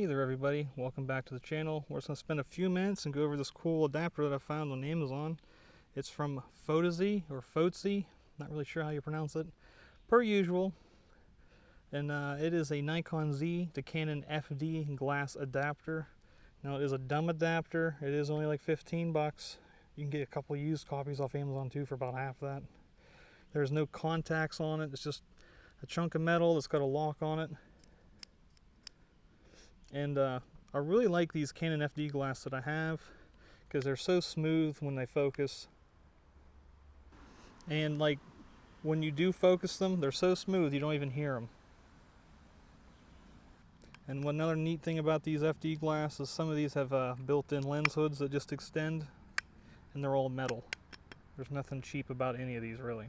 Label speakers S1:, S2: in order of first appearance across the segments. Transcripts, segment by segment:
S1: Hey there everybody, welcome back to the channel. We're just going to spend a few minutes and go over this cool adapter that I found on Amazon. It's from Fotasy or Fotasy, not really sure how you pronounce it, per usual. And it is a Nikon Z to Canon FD glass adapter. Now it is a dumb adapter, it is only like 15 bucks. You can get a couple used copies off Amazon too for about half that. There's no contacts on it, it's just a chunk of metal that's got a lock on it. And I really like these Canon FD glass that I have because they're so smooth when they focus. And like when you do focus them, they're so smooth you don't even hear them. And another neat thing about these FD glass is some of these have built-in lens hoods that just extend, and they're all metal. There's nothing cheap about any of these really.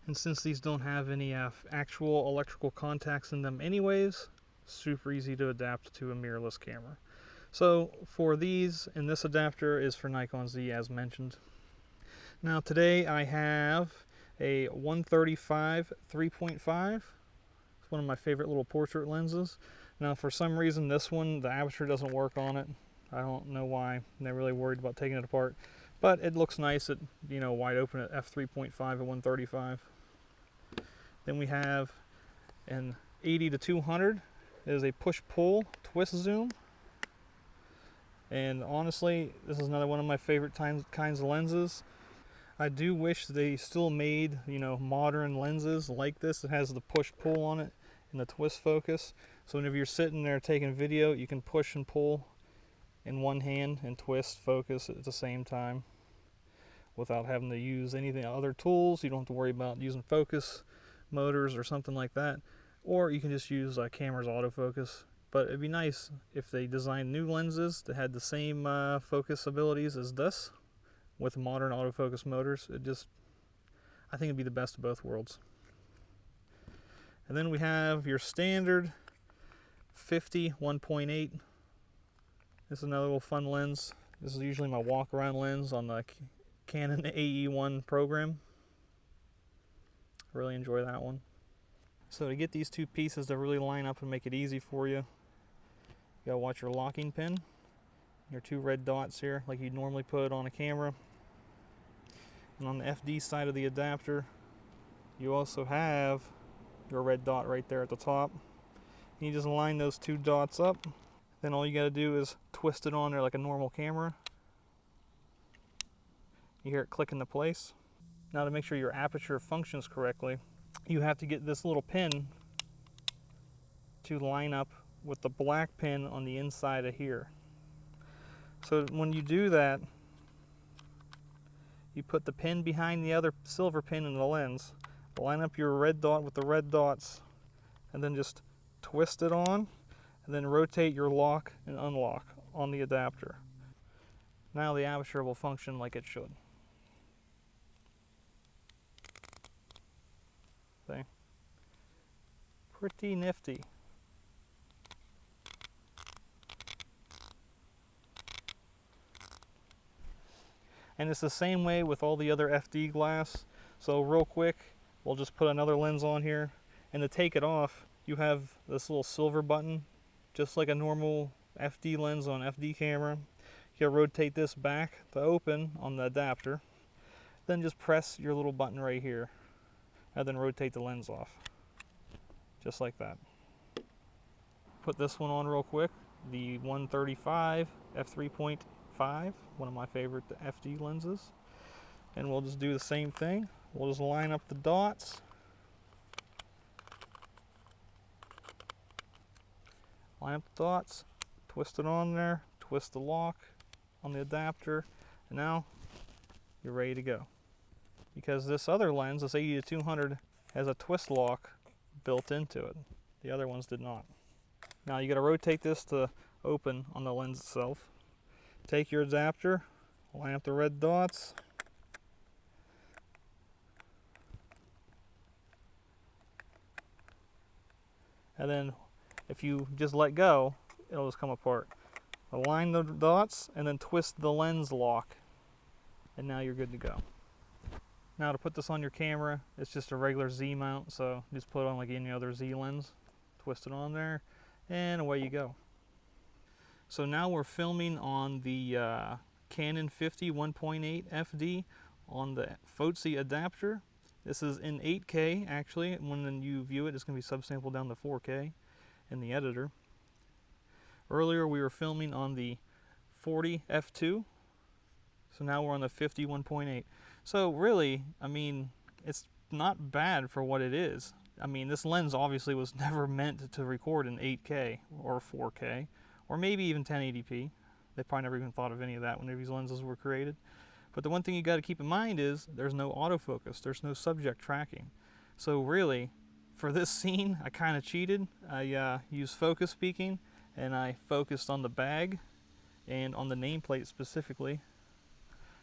S1: And since these don't have any actual electrical contacts in them anyways, super easy to adapt to a mirrorless camera. So for these, and this adapter is for Nikon Z as mentioned. Now today I have a 135 3.5. It's one of my favorite little portrait lenses. Now for some reason this one, the aperture doesn't work on it. I don't know why. I'm not really worried about taking it apart. But it looks nice at, you know, wide open at f3.5 at 135. Then we have an 80 to 200. It is a push-pull twist zoom, and honestly this is another one of my favorite kinds of lenses. I do wish they still made, you know, modern lenses like this. It has the push-pull on it and the twist focus, so whenever you're sitting there taking video you can push and pull in one hand and twist focus at the same time without having to use anything other tools. You don't have to worry about using focus motors or something like that. Or you can just use camera's autofocus. But it'd be nice if they designed new lenses that had the same focus abilities as this with modern autofocus motors. I think it'd be the best of both worlds. And then we have your standard 50 1.8. This is another little fun lens. This is usually my walk around lens on the Canon AE1 program. I really enjoy that one. So to get these two pieces to really line up and make it easy for you, you gotta watch your locking pin, your two red dots here like you'd normally put on a camera. And on the FD side of the adapter, you also have your red dot right there at the top. And you just line those two dots up. Then all you gotta do is twist it on there like a normal camera. You hear it click into place. Now to make sure your aperture functions correctly, you have to get this little pin to line up with the black pin on the inside of here. So when you do that, you put the pin behind the other silver pin in the lens, line up your red dot with the red dots, and then just twist it on, and then rotate your lock and unlock on the adapter. Now the aperture will function like it should. See? Pretty nifty. And it's the same way with all the other FD glass. So real quick, we'll just put another lens on here, and to take it off you have this little silver button just like a normal FD lens on FD camera. You gotta rotate this back to open on the adapter, then just press your little button right here and then rotate the lens off just like that. Put this one on real quick, the 135 f3.5, one of my favorite FD lenses, and we'll just do the same thing. We'll just line up the dots, twist it on there, twist the lock on the adapter, and now you're ready to go. Because this other lens, this 80 to 200, has a twist lock built into it. The other ones did not. Now you got to rotate this to open on the lens itself. Take your adapter, line up the red dots, and then if you just let go, it'll just come apart. Align the dots and then twist the lens lock, and now you're good to go. Now to put this on your camera, it's just a regular Z mount, so just put it on like any other Z lens, twist it on there, and away you go. So now we're filming on the Canon 50 1.8 FD on the Fotasy Adapter. This is in 8K actually. When you view it, it's going to be subsampled down to 4K in the editor. Earlier we were filming on the 40 f2. So now we're on the 50 1.8. So really, I mean, it's not bad for what it is. I mean, this lens obviously was never meant to record in 8K or 4K or maybe even 1080p. They probably never even thought of any of that when these lenses were created. But the one thing you got to keep in mind is there's no autofocus, there's no subject tracking. So really, for this scene, I kind of cheated. I used focus peaking, and I focused on the bag and on the nameplate specifically,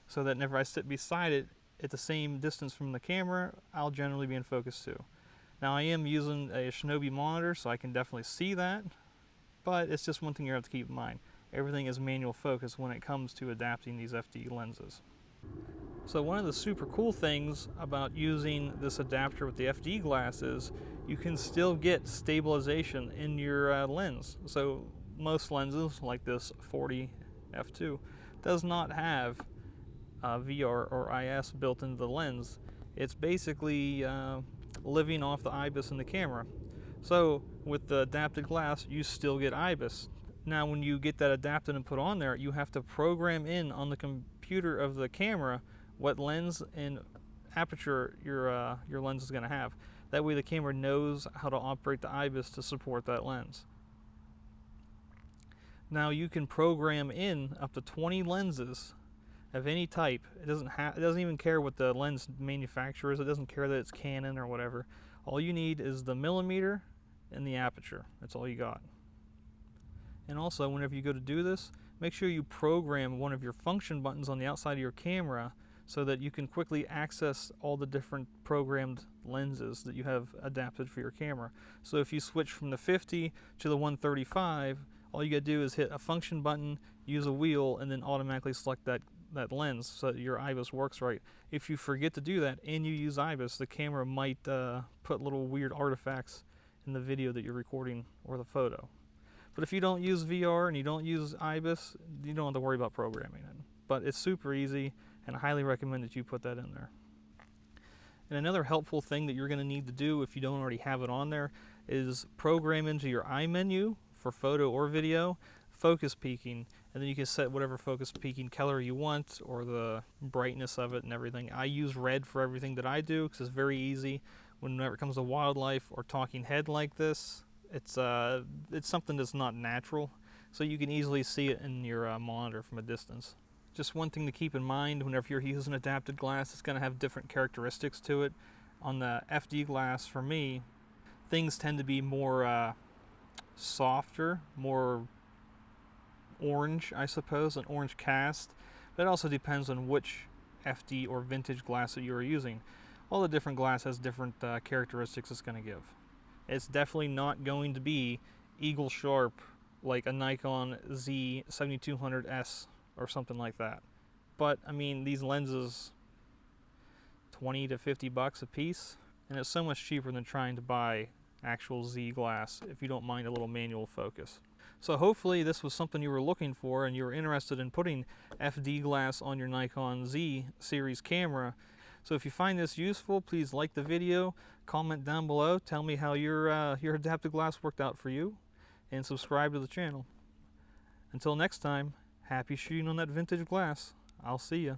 S1: so that whenever I sit beside it at the same distance from the camera, I'll generally be in focus too. Now I am using a Shinobi monitor, so I can definitely see that, but it's just one thing you have to keep in mind. Everything is manual focus when it comes to adapting these FD lenses. So one of the super cool things about using this adapter with the FD glass is you can still get stabilization in your lens. So most lenses, like this 40 f2, does not have VR or IS built into the lens. It's basically living off the IBIS in the camera. So with the adapted glass, you still get IBIS. Now when you get that adapted and put on there, you have to program in on the computer of the camera what lens and aperture your lens is going to have. That way the camera knows how to operate the IBIS to support that lens. Now you can program in up to 20 lenses of any type. It doesn't even care what the lens manufacturer is. It doesn't care that it's Canon or whatever. All you need is the millimeter and the aperture. That's all you got. And also, whenever you go to do this, make sure you program one of your function buttons on the outside of your camera so that you can quickly access all the different programmed lenses that you have adapted for your camera. So if you switch from the 50 to the 135, all you gotta do is hit a function button, use a wheel, and then automatically select that lens so that your IBIS works right. If you forget to do that and you use IBIS, the camera might put little weird artifacts in the video that you're recording or the photo. But if you don't use VR and you don't use IBIS, you don't have to worry about programming it. But it's super easy, and I highly recommend that you put that in there. And another helpful thing that you're going to need to do if you don't already have it on there is program into your iMenu for photo or video focus peaking, and then you can set whatever focus peaking color you want or the brightness of it and everything. I use red for everything that I do because it's very easy. Whenever it comes to wildlife or talking head like this, it's something that's not natural, so you can easily see it in your monitor from a distance. Just one thing to keep in mind whenever you're using adapted glass, it's going to have different characteristics to it. On the FD glass, for me, things tend to be more softer, more orange, I suppose, an orange cast. But it also depends on which FD or vintage glass that you are using. All the different glass has different characteristics it's going to give. It's definitely not going to be eagle sharp like a Nikon Z7200S or something like that. But I mean, these lenses, 20 to 50 bucks a piece, and it's so much cheaper than trying to buy actual Z glass if you don't mind a little manual focus. So hopefully this was something you were looking for and you were interested in putting FD glass on your Nikon Z series camera. So if you find this useful, please like the video, comment down below, tell me how your adapted glass worked out for you, and subscribe to the channel. Until next time, happy shooting on that vintage glass. I'll see ya.